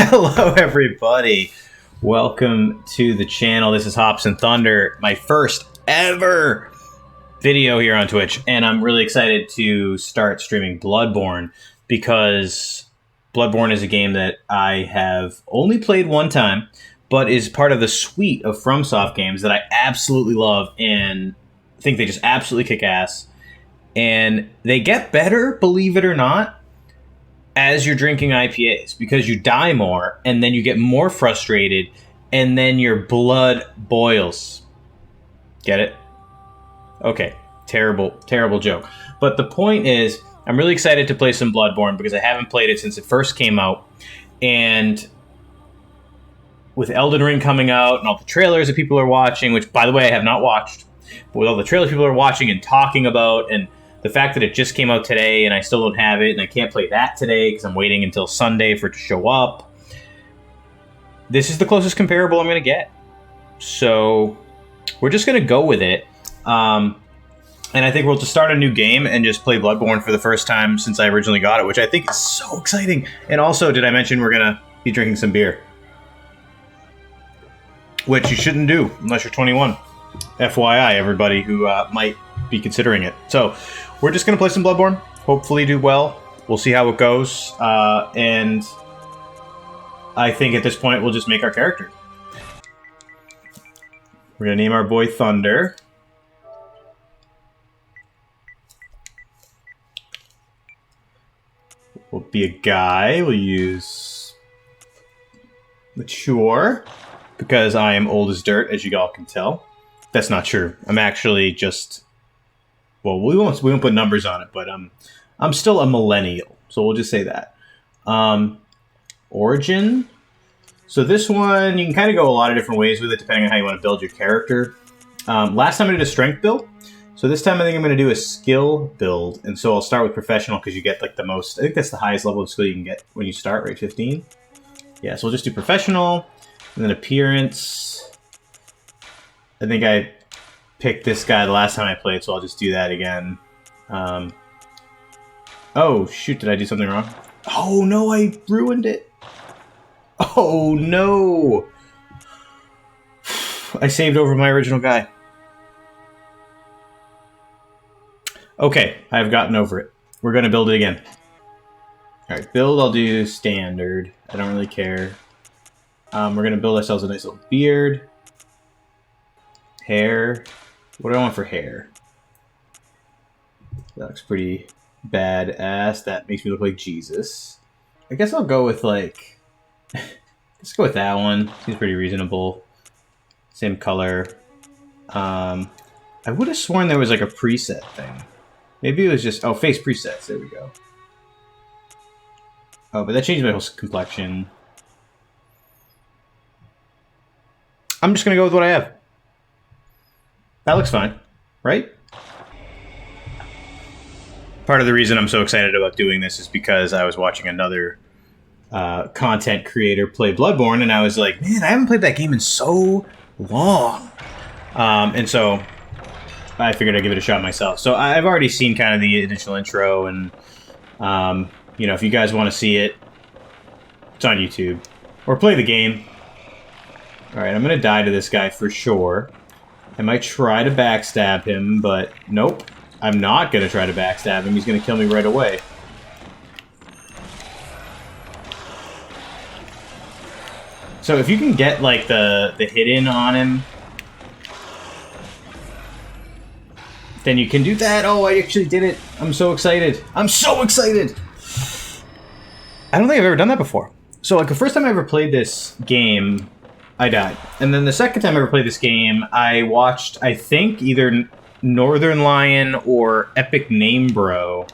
Hello, everybody. Welcome to the channel. This is Hops and Thunder, my first ever video here on Twitch, and I'm really excited to start streaming Bloodborne because Bloodborne is a game that I have only played one time, but is part of the suite of FromSoft games that I absolutely love and think they just absolutely kick ass. And they get better, believe it or not, as you're drinking IPAs, because you die more, and then you get more frustrated, and then your blood boils. Get it? Okay, terrible joke. But the point is, I'm really excited to play some Bloodborne, because I haven't played it since it first came out, and with Elden Ring coming out, and all the trailers that people are watching, which, by the way, I have not watched, but with all the trailers people are watching and talking about, and the fact that it just came out today and I still don't have it and I can't play that today because I'm waiting until Sunday for it to show up. This is the closest comparable I'm going to get. So we're just going to go with it. And I think we'll just start a new game and just play Bloodborne for the first time since I originally got it, which I think is so exciting. And also, did I mention we're going to be drinking some beer? Which you shouldn't do unless you're 21. FYI, everybody who might be considering it. So we're just going to play some Bloodborne, hopefully do well. We'll see how it goes. And I think at this point, we'll just make our character. We're going to name our boy Thunder. We'll be a guy. We'll use mature, because I am old as dirt, as you all can tell. That's not true. I'm actually just... Well, we won't put numbers on it, but I'm still a millennial, so we'll just say that. Origin. So this one, you can kind of go a lot of different ways with it, depending on how you want to build your character. Last time I did a strength build, so this time I think I'm going to do a skill build, and so I'll start with professional because you get like the most. I think that's the highest level of skill you can get when you start, right? 15. Yeah, so we'll just do professional, and then appearance. I think I picked this guy the last time I played, so I'll just do that again. Oh, shoot, did I do something wrong? Oh, no, I ruined it. Oh, no. I saved over my original guy. Okay, I've gotten over it. We're going to build it again. All right, build, I'll do standard. I don't really care. We're going to build ourselves a nice little beard. Hair. What do I want for hair? That looks pretty badass. That makes me look like Jesus. I guess I'll go with like... Let's go with that one. Seems pretty reasonable. Same color. I would have sworn there was like a preset thing. Maybe it was just... Oh, face presets. There we go. Oh, but that changed my whole complexion. I'm just going to go with what I have. That looks fine, right? Part of the reason I'm so excited about doing this is because I was watching another content creator play Bloodborne, and I was like, man, I haven't played that game in so long. And so I figured I'd give it a shot myself. So I've already seen kind of the initial intro, and you know, if you guys want to see it, it's on YouTube. Or play the game. Alright, I'm going to die to this guy for sure. I might try to backstab him, but nope. I'm not going to try to backstab him. He's going to kill me right away. So if you can get, like, the hit in on him, then you can do that. Oh, I actually did it. I'm so excited. I'm so excited! I don't think I've ever done that before. So, like, the first time I ever played this game, I died. And then the second time I ever played this game, I watched, I think, either Northern Lion or Epic Name Bro.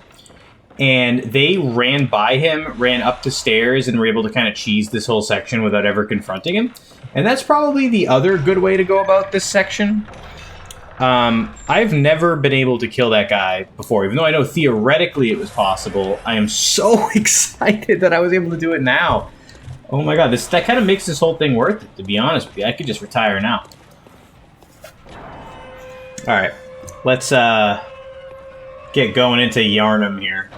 And they ran by him, ran up the stairs, and were able to kind of cheese this whole section without ever confronting him. And that's probably the other good way to go about this section. I've never been able to kill that guy before, even though I know theoretically it was possible. I am so excited that I was able to do it now. Oh my god, that kind of makes this whole thing worth it, to be honest with you. I could just retire now. Alright, let's get going into Yarnum here.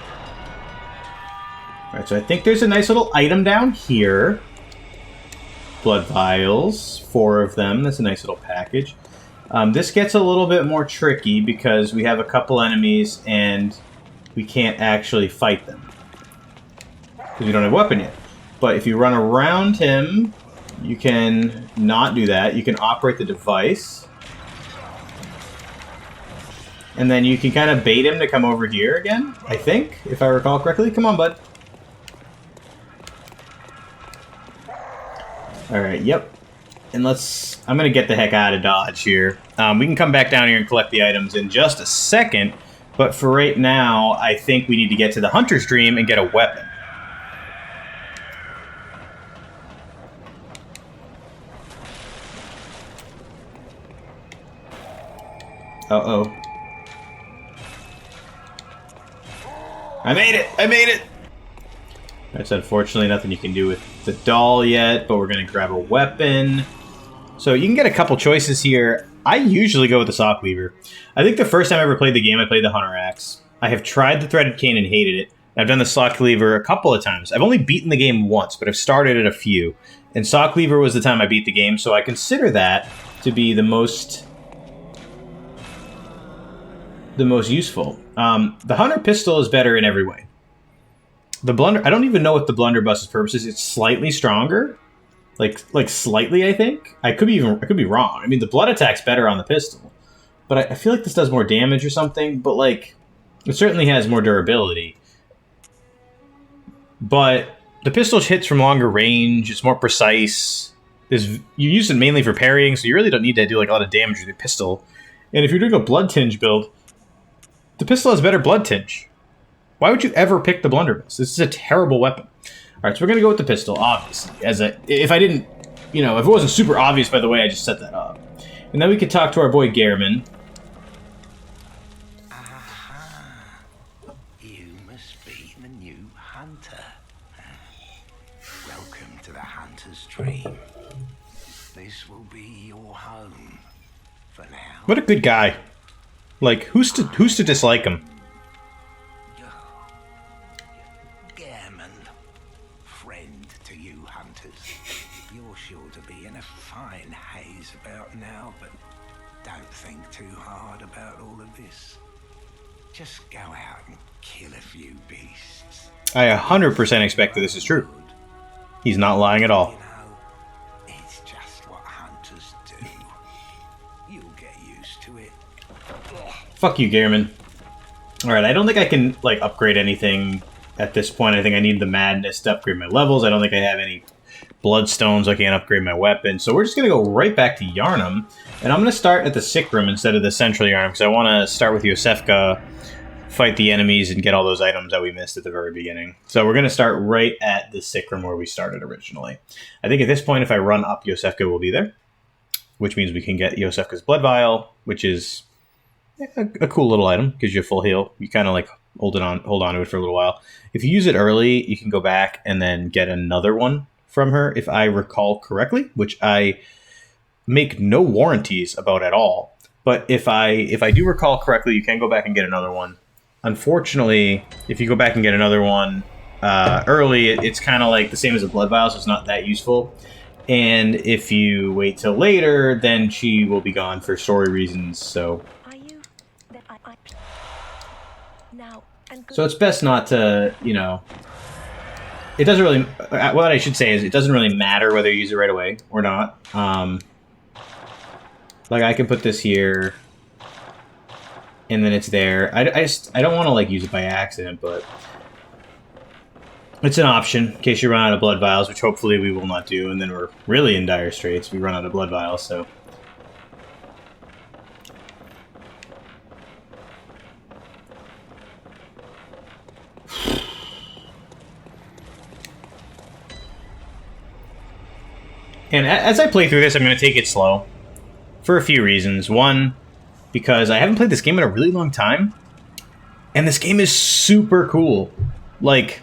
Alright, so I think there's a nice little item down here. blood vials, 4 of them. That's a nice little package. This gets a little bit more tricky because we have a couple enemies and we can't actually fight them because we don't have a weapon yet. But if you run around him, you can not do that. You can operate the device. And then you can kind of bait him to come over here again, I think, if I recall correctly. Come on, bud. Alright, yep. And I'm going to get the heck out of Dodge here. We can come back down here and collect the items in just a second. But for right now, I think we need to get to the Hunter's Dream and get a weapon. Uh-oh. I made it! I made it! That's unfortunately nothing you can do with the doll yet, but we're going to grab a weapon. So you can get a couple choices here. I usually go with the Saw Cleaver. I think the first time I ever played the game, I played the Hunter Axe. I have tried the Threaded Cane and hated it. I've done the Saw Cleaver a couple of times. I've only beaten the game once, but I've started it a few. And Saw Cleaver was the time I beat the game, so I consider that to be the most useful. The Hunter Pistol is better in every way. The Blunder, I don't even know what the Blunderbuss's purpose is. It's slightly stronger. Like slightly, I think. I could be wrong. I mean, the blood attack's better on the pistol. But I feel like this does more damage or something. But, like, it certainly has more durability. But the pistol hits from longer range. It's more precise. You use it mainly for parrying, so you really don't need to do, like, a lot of damage with your pistol. And if you're doing a blood tinge build, the pistol has better blood tinge. Why would you ever pick the blunderbuss? This is a terrible weapon. All right, so we're going to go with the pistol, obviously. If I didn't, if it wasn't super obvious by the way I just set that up. And then we could talk to our boy Gehrman. Aha. You must be the new hunter. Welcome to the Hunter's Dream. This will be your home for now. What a good guy. Like, who's to dislike him? Gehrman, friend to you hunters. You're sure to be in a fine haze about now, but don't think too hard about all of this. Just go out and kill a few beasts. I 100% expect that this is true. He's not lying at all. You know, it's just what hunters do. You'll get used to it. Fuck you, Gehrman. Alright, I don't think I can, like, upgrade anything at this point. I think I need the Madness to upgrade my levels. I don't think I have any Bloodstones. I can't upgrade my weapon. So we're just going to go right back to Yharnam. And I'm going to start at the Sick Room instead of the Central Yharnam, because I want to start with Iosefka, fight the enemies, and get all those items that we missed at the very beginning. So we're going to start right at the Sick Room where we started originally. I think at this point, if I run up, Iosefka will be there, which means we can get Iosefka's Blood Vial, which is a cool little item. Gives you a full heal. You kind of like hold on to it for a little while. If you use it early, you can go back and then get another one from her, if I recall correctly, which I make no warranties about at all. But if I do recall correctly, you can go back and get another one. Unfortunately, if you go back and get another one early, it's kind of like the same as a Blood Vial, so it's not that useful. And if you wait till later, then she will be gone for story reasons. So it's best not to, it doesn't really, what I should say is it doesn't really matter whether you use it right away or not. Like, I can put this here, and then it's there. I don't want to, like, use it by accident, but it's an option in case you run out of blood vials, which hopefully we will not do, and then we're really in dire straits if we run out of blood vials, so. And as I play through this, I'm going to take it slow for a few reasons. One, because I haven't played this game in a really long time, and this game is super cool. Like,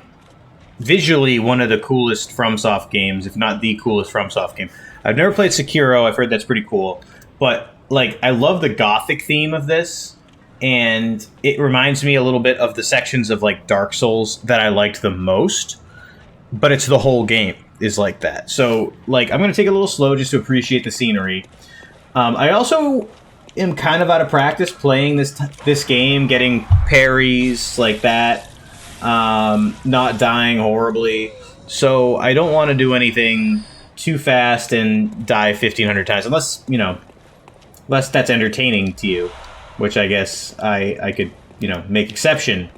visually one of the coolest FromSoft games, if not the coolest FromSoft game. I've never played Sekiro. I've heard that's pretty cool. But, like, I love the gothic theme of this, and it reminds me a little bit of the sections of, like, Dark Souls that I liked the most, but it's the whole game. is like that. So, like, I'm going to take it a little slow just to appreciate the scenery. I also am kind of out of practice playing this game, getting parries like that, not dying horribly. So I don't want to do anything too fast and die 1,500 times, unless, you know, unless that's entertaining to you, which I guess I could, you know, make exception.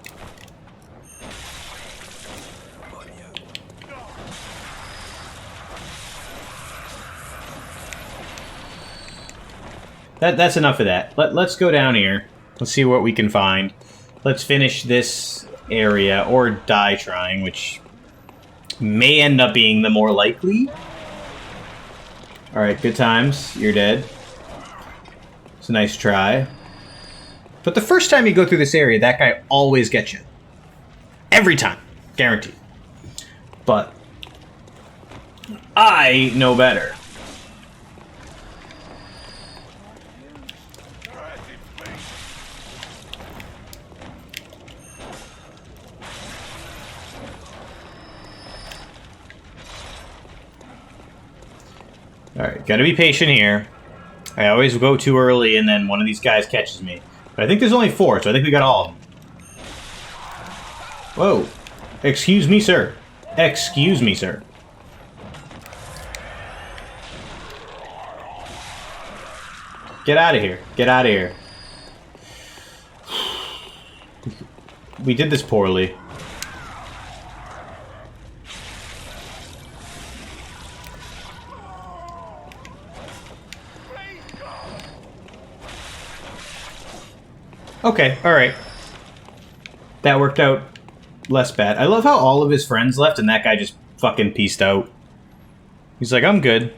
That's enough of that. Let's go down here. Let's see what we can find. Let's finish this area, or die trying, which may end up being the more likely. Alright, good times. You're dead. It's a nice try. But the first time you go through this area, that guy always gets you. Every time. Guaranteed. But I know better. Alright, gotta be patient here. I always go too early and then one of these guys catches me. But I think there's only 4, so I think we got all of them. Whoa. Excuse me, sir. Excuse me, sir. Get out of here. Get out of here. We did this poorly. Okay, alright. That worked out less bad. I love how all of his friends left and that guy just fucking peaced out. He's like, I'm good.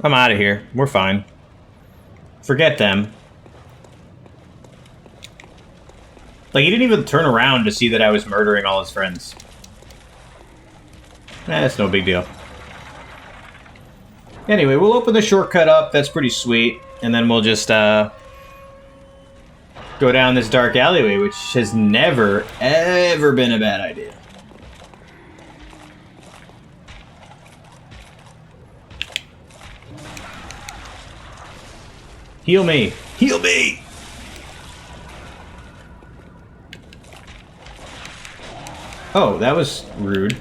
I'm out of here. We're fine. Forget them. Like, he didn't even turn around to see that I was murdering all his friends. That's no big deal. Anyway, we'll open the shortcut up. That's pretty sweet. And then we'll just, go down this dark alleyway, which has never, ever been a bad idea. Heal me! Heal me! Oh, that was rude.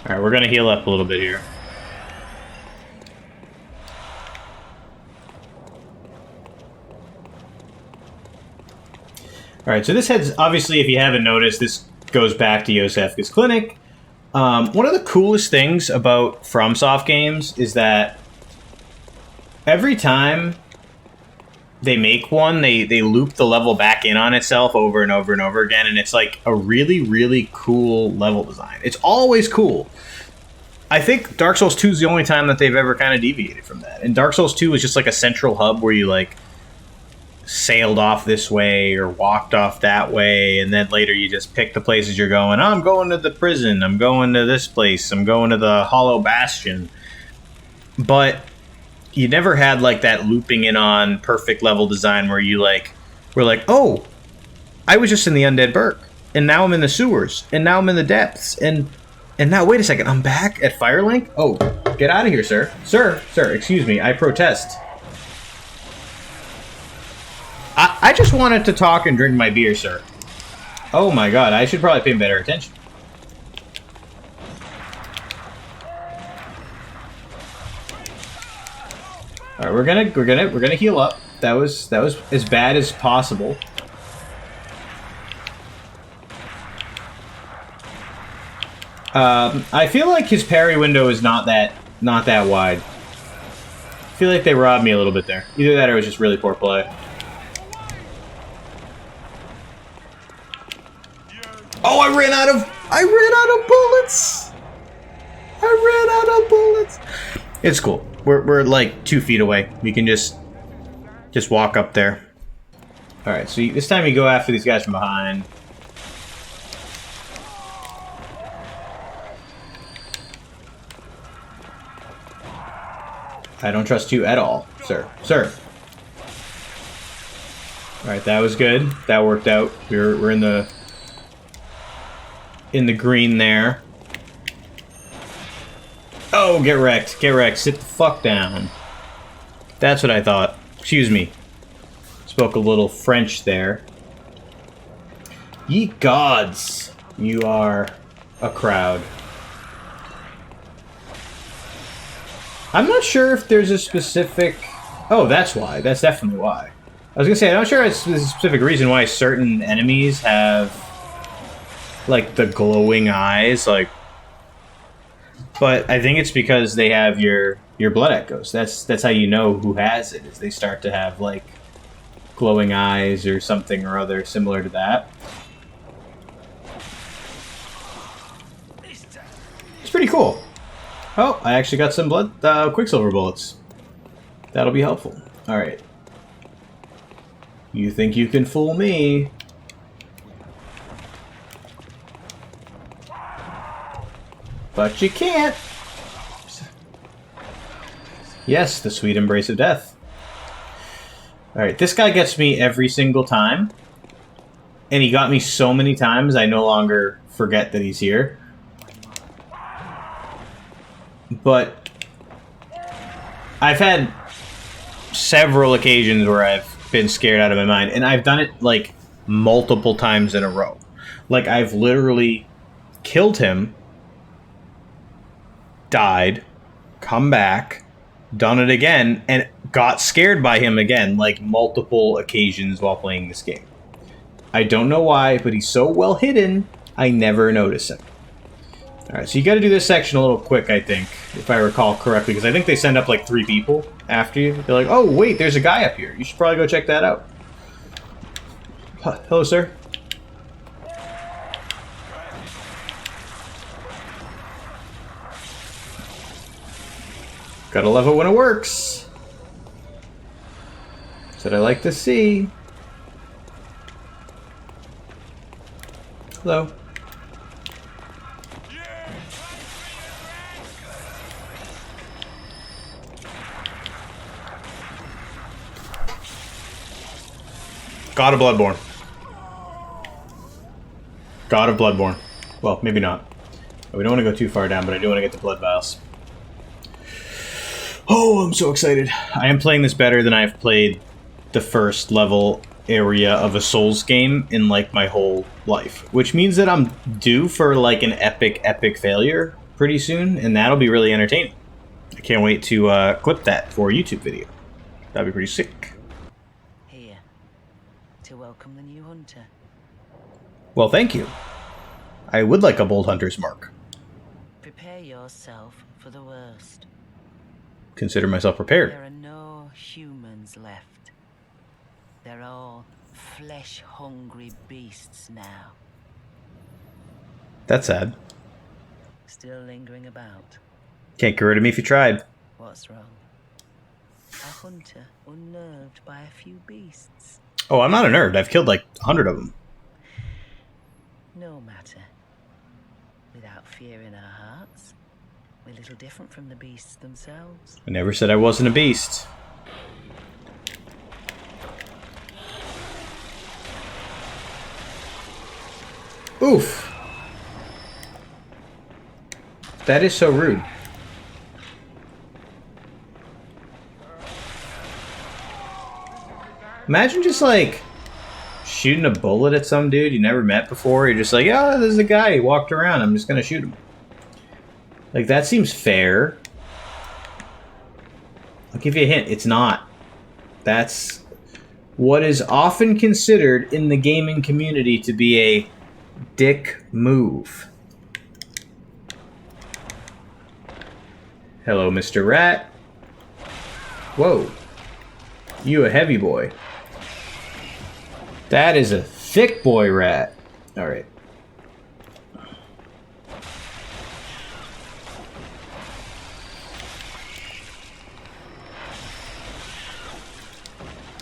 Alright, we're gonna heal up a little bit here. Alright, so this heads, obviously, if you haven't noticed, this goes back to Yosefka's clinic. One of the coolest things about FromSoft games is that every time they make one, they loop the level back in on itself over and over and over again, and it's like a really, really cool level design. It's always cool. I think Dark Souls 2 is the only time that they've ever kind of deviated from that. And Dark Souls 2 was just like a central hub where you, like, sailed off this way or walked off that way, and then later you just pick the places you're going. Oh, I'm going to the prison, I'm going to this place, I'm going to the Hollow Bastion. But you never had like that looping in on perfect level design where you like were like, oh, I was just in the Undead Burg, and now I'm in the sewers, and now I'm in the depths, and now wait a second, I'm back at Firelink? Oh, get out of here, sir. Sir, excuse me, I protest. I just wanted to talk and drink my beer, sir. Oh my god, I should probably pay better attention. Alright, we're gonna heal up. That was as bad as possible. I feel like his parry window is not that wide. I feel like they robbed me a little bit there. Either that or it was just really poor play. Oh, I ran out of bullets. I ran out of bullets. It's cool. We're like 2 feet away. We can just walk up there. All right. So this time you go after these guys from behind. I don't trust you at all, sir. All right, that was good. That worked out. We're in the in the green there. Oh, get wrecked. Get wrecked. Sit the fuck down. That's what I thought. Excuse me. Spoke a little French there. Ye gods, you are a crowd. I'm not sure if there's a specific... Oh, that's why. That's definitely why. I was gonna say, I'm not sure there's a specific reason why certain enemies have, like, the glowing eyes, like... But I think it's because they have your blood echoes. That's how you know who has it, is they start to have, like, glowing eyes or something or other similar to that. It's pretty cool. Oh, I actually got some Quicksilver bullets. That'll be helpful. Alright. You think you can fool me? But you can't! Yes, the sweet embrace of death. Alright, this guy gets me every single time. And he got me so many times, I no longer forget that he's here. But I've had several occasions where I've been scared out of my mind, and I've done it like multiple times in a row. Like, I've literally killed him, died, come back, done it again, and got scared by him again, like multiple occasions while playing this game. I don't know why, but he's so well hidden, I never notice him. Alright, so you gotta do this section a little quick, I think, if I recall correctly, because I think they send up like 3 people after you. They're like, oh, wait, there's a guy up here. You should probably go check that out. Hello, sir. Gotta love it when it works. That's what I like to see. Hello. God of Bloodborne. God of Bloodborne. Well, maybe not. We don't want to go too far down, but I do want to get the blood vials. Oh, I'm so excited. I am playing this better than I've played the first level area of a Souls game in, like, my whole life. Which means that I'm due for, like, an epic failure pretty soon, and that'll be really entertaining. I can't wait to clip that for a YouTube video. That'd be pretty sick. Here, to welcome the new hunter. Well, thank you. I would like a bold hunter's mark. Prepare yourself for the worst. Consider myself prepared. There are no humans left. They're all flesh-hungry beasts now. That's sad. Still lingering about. Can't get rid of me if you tried. What's wrong? A hunter unnerved by a few beasts. Oh, I'm not a nerd. I've killed like 100 of them. No matter. Without fear in our hearts, we're little different from the beasts themselves. I never said I wasn't a beast. Oof. That is so rude. Imagine just like shooting a bullet at some dude you never met before. You're just like, oh, there's a guy. He walked around. I'm just gonna shoot him. Like, that seems fair. I'll give you a hint. It's not. That's what is often considered in the gaming community to be a dick move. Hello, Mr. Rat. Whoa. You a heavy boy. That is a thick boy rat. Alright.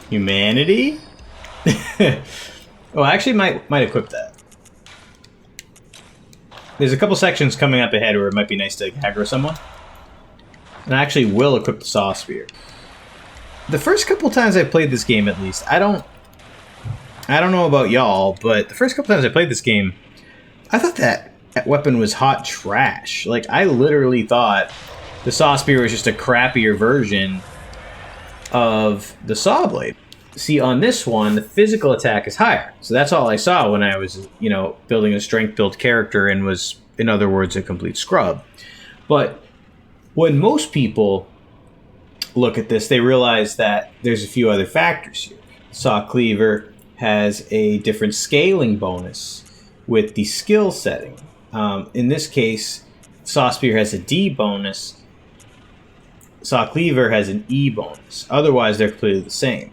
Humanity? Oh, I actually might equip that. There's a couple sections coming up ahead where it might be nice to aggro someone. And I actually will equip the Saw Spear. The first couple times I played this game, at least, I don't know about y'all, but the first couple times I played this game, I thought that that weapon was hot trash. Like, I literally thought the Saw Spear was just a crappier version of the Saw Blade. See, on this one, the physical attack is higher. So that's all I saw when I was, you know, building a strength build character and was, in other words, a complete scrub. But when most people look at this, they realize that there's a few other factors here. Saw Cleaver has a different scaling bonus with the skill setting. In this case, Saw Spear has a D bonus. Saw Cleaver has an E bonus. Otherwise, they're completely the same.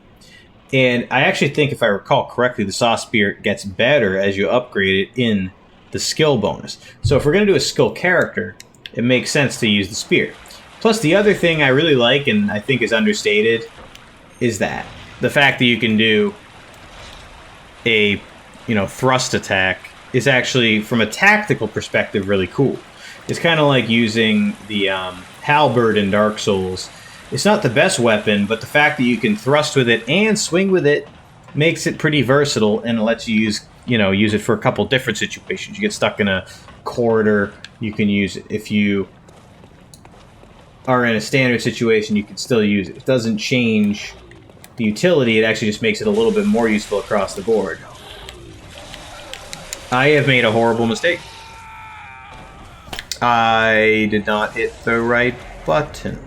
And I actually think, if I recall correctly, the Saw Spear gets better as you upgrade it in the skill bonus. So if we're going to do a skill character, it makes sense to use the Spear. Plus, the other thing I really like, and I think is understated, is that the fact that you can do a, you know, thrust attack is actually, from a tactical perspective, really cool. It's kind of like using the halberd in Dark Souls. It's not the best weapon, but the fact that you can thrust with it and swing with it makes it pretty versatile, and it lets you use it for a couple different situations. You get stuck in a corridor, you can use it. If you are in a standard situation, you can still use it. It doesn't change the utility, it actually just makes it a little bit more useful across the board. I have made a horrible mistake. I did not hit the right button.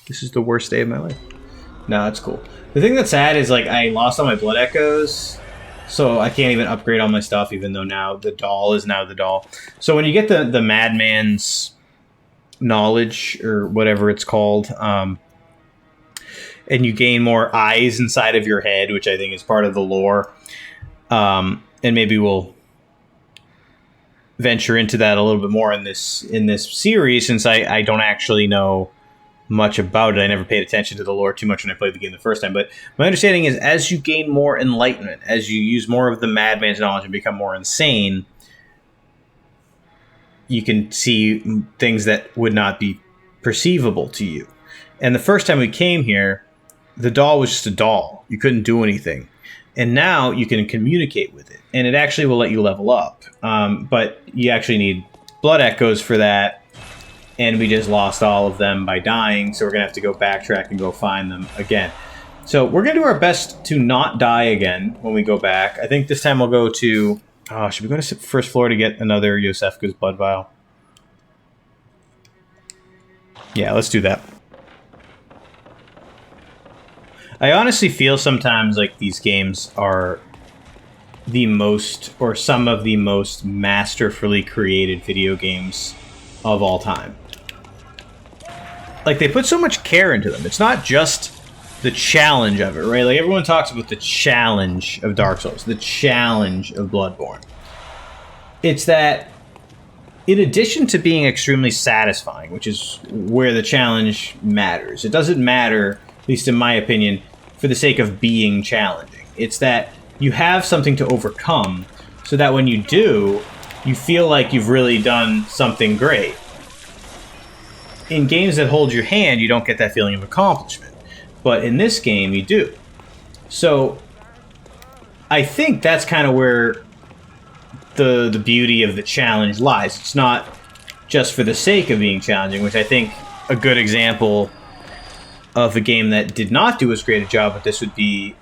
This is the worst day of my life. No, that's cool. The thing that's sad is, like, I lost all my blood echoes, so I can't even upgrade all my stuff, even though now the doll is now the doll. So when you get the Madman's knowledge, or whatever it's called, and you gain more eyes inside of your head, which I think is part of the lore, and maybe we'll venture into that a little bit more in this series, since I don't actually know much about it. I never paid attention to the lore too much when I played the game the first time, but my understanding is, as you gain more enlightenment, as you use more of the Madman's knowledge and become more insane, you can see things that would not be perceivable to you. And the first time we came here, the doll was just a doll. You couldn't do anything. And now you can communicate with it, and it actually will let you level up. But you actually need blood echoes for that, and we just lost all of them by dying, so we're going to have to go backtrack and go find them again. So we're going to do our best to not die again when we go back. I think this time we'll go to... should we go to first floor to get another Yosefka's blood vial? Yeah, let's do that. I honestly feel sometimes like these games are the most, or some of the most masterfully created video games of all time. Like, they put so much care into them. It's not just the challenge of it, right? Like, everyone talks about the challenge of Dark Souls, the challenge of Bloodborne. It's that, in addition to being extremely satisfying, which is where the challenge matters, it doesn't matter, at least in my opinion, for the sake of being challenging. It's that you have something to overcome, so that when you do, you feel like you've really done something great. In games that hold your hand, you don't get that feeling of accomplishment. But in this game, you do. So, I think that's kind of where the beauty of the challenge lies. It's not just for the sake of being challenging, which I think a good example of a game that did not do as great a job with this would be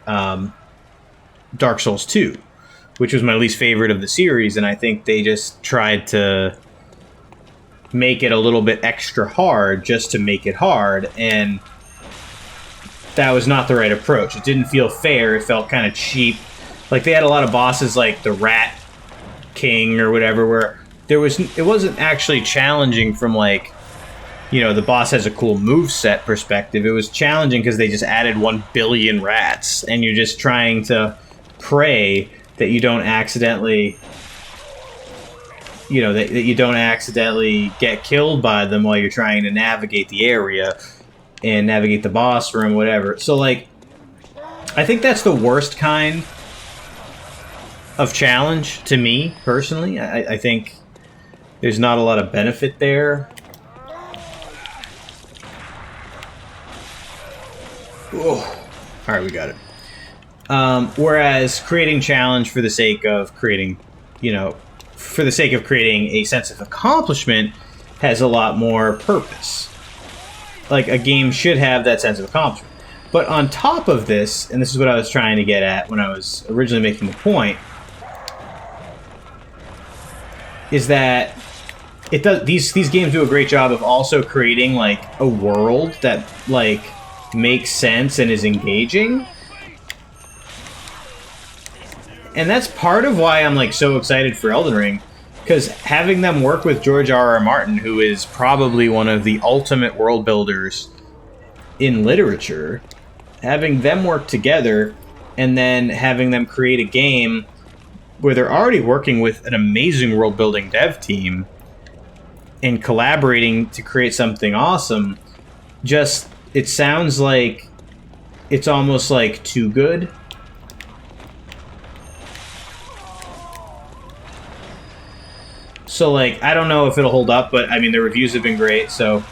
Dark Souls 2, which was my least favorite of the series, and I think they just tried to make it a little bit extra hard just to make it hard, and that was not the right approach. It didn't feel fair. It felt kind of cheap. Like, they had a lot of bosses like the Rat King or whatever, where it wasn't actually challenging from, like, you know, the boss has a cool moveset perspective. It was challenging because they just added 1 billion rats, and you're just trying to pray that you don't accidentally, you know, that you don't accidentally get killed by them while you're trying to navigate the area and navigate the boss room, whatever. So, like, I think that's the worst kind of challenge to me, personally. I think there's not a lot of benefit there. Oh. Alright, we got it. Whereas creating challenge for the sake of creating, you know, for the sake of creating a sense of accomplishment has a lot more purpose. Like, a game should have that sense of accomplishment. But on top of this, and this is what I was trying to get at when I was originally making the point, is that it does these games do a great job of also creating like a world that like makes sense and is engaging. And that's part of why I'm like so excited for Elden Ring, because having them work with George R.R. Martin, who is probably one of the ultimate world builders in literature, having them work together and then having them create a game where they're already working with an amazing world building dev team and collaborating to create something awesome, just, it sounds like it's almost like too good. So, like, I don't know if it'll hold up, but, I mean, the reviews have been great, so...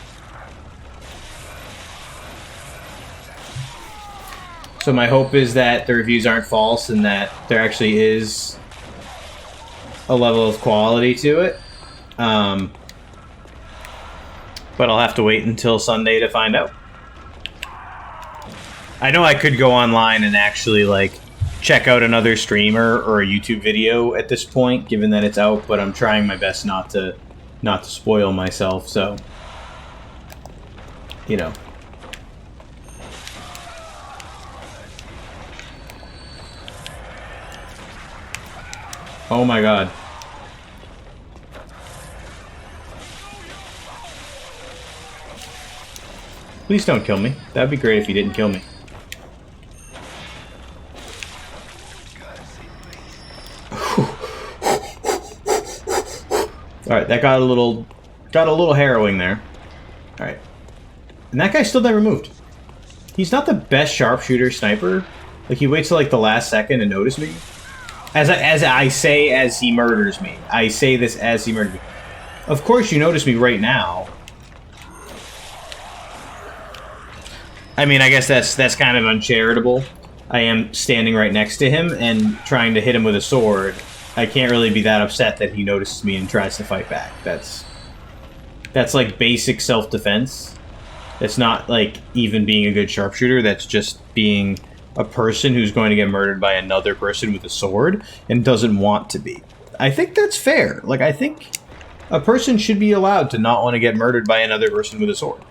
So my hope is that the reviews aren't false and that there actually is a level of quality to it. But I'll have to wait until Sunday to find out. I know I could go online and actually, like, check out another streamer or a YouTube video at this point, given that it's out, but I'm trying my best not to spoil myself, so, you know. Oh my god. Please don't kill me. That'd be great if you didn't kill me. Alright, that got a little harrowing there. Alright. And that guy still never moved. He's not the best sharpshooter sniper. Like, he waits till like the last second to notice me. As I say as he murders me. I say this as he murders me. Of course you notice me right now. I mean, I guess that's kind of uncharitable. I am standing right next to him and trying to hit him with a sword. I can't really be that upset that he notices me and tries to fight back. That's like basic self-defense. That's not like even being a good sharpshooter. That's just being a person who's going to get murdered by another person with a sword and doesn't want to be. I think that's fair. Like, I think a person should be allowed to not want to get murdered by another person with a sword.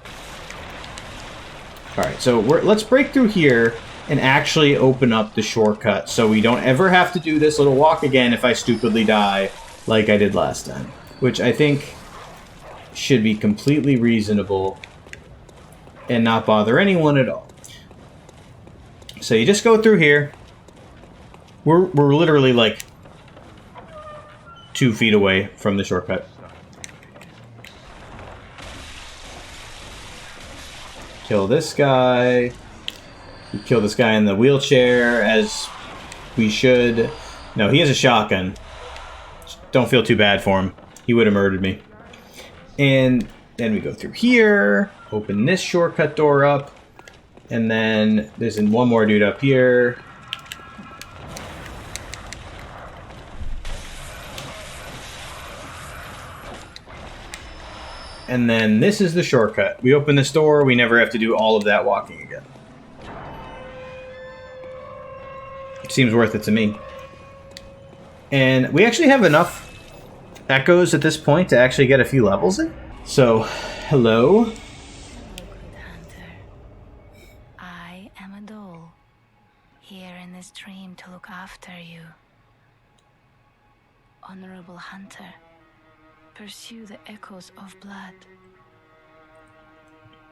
Alright, so let's break through here and actually open up the shortcut so we don't ever have to do this little walk again if I stupidly die like I did last time. Which I think should be completely reasonable and not bother anyone at all. So you just go through here. We're literally like 2 feet away from the shortcut. Kill this guy. We kill this guy in the wheelchair, as we should. No, he has a shotgun. Don't feel too bad for him. He would have murdered me. And then we go through here, open this shortcut door up, and then there's one more dude up here. And then this is the shortcut. We open this door, we never have to do all of that walking again. It seems worth it to me. And we actually have enough echoes at this point to actually get a few levels in. So, hello. Good hunter. I am a doll, here in this dream to look after you. Honorable hunter, pursue the echoes of blood,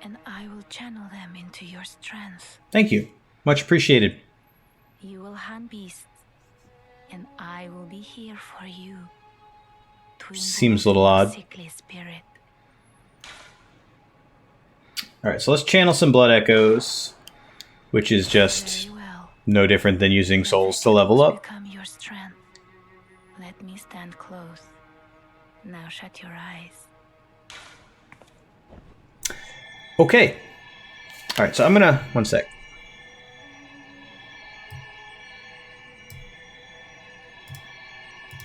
and I will channel them into your strength. Thank you. Much appreciated. You will hunt beasts, and I will be here for you. Seems a little odd. Sickly spirit. Alright, so let's channel some blood echoes, which is just Very well. no different than using souls to level up. Become your strength. Let me stand close. Now shut your eyes. Okay. Alright, so I'm gonna... One sec.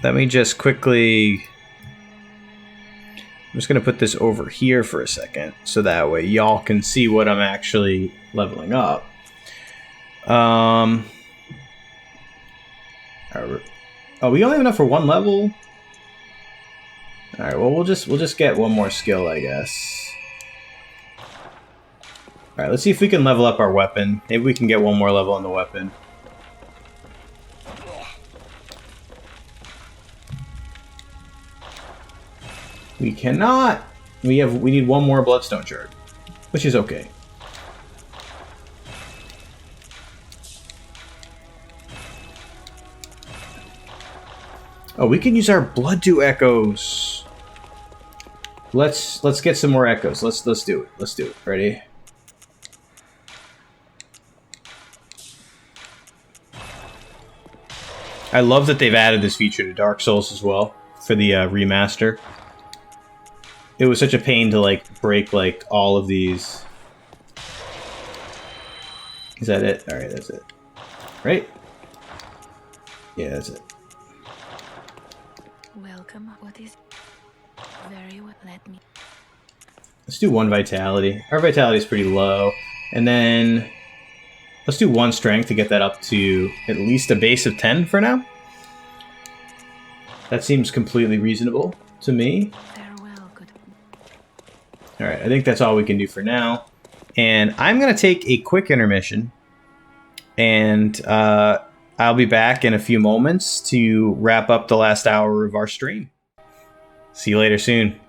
let me just quickly... I'm just going to put this over here for a second, so that way y'all can see what I'm actually leveling up. Oh, we only have enough for one level? Alright, well we'll just get one more skill, I guess. Alright, let's see if we can level up our weapon. Maybe we can get one more level on the weapon. We cannot. We need one more bloodstone shard, which is okay. Oh, we can use our blood to echoes. Let's get some more echoes. Let's do it. Let's do it. Ready? I love that they've added this feature to Dark Souls as well for the remaster. It was such a pain to like break like all of these. Is that it? All right, that's it. Right? Yeah, that's it. Welcome. What is very well? Let me. Let's do one vitality. Our vitality is pretty low, and then let's do one strength to get that up to at least a base of 10 for now. That seems completely reasonable to me. Farewell, good. All right, I think that's all we can do for now. And I'm going to take a quick intermission. And I'll be back in a few moments to wrap up the last hour of our stream. See you later soon.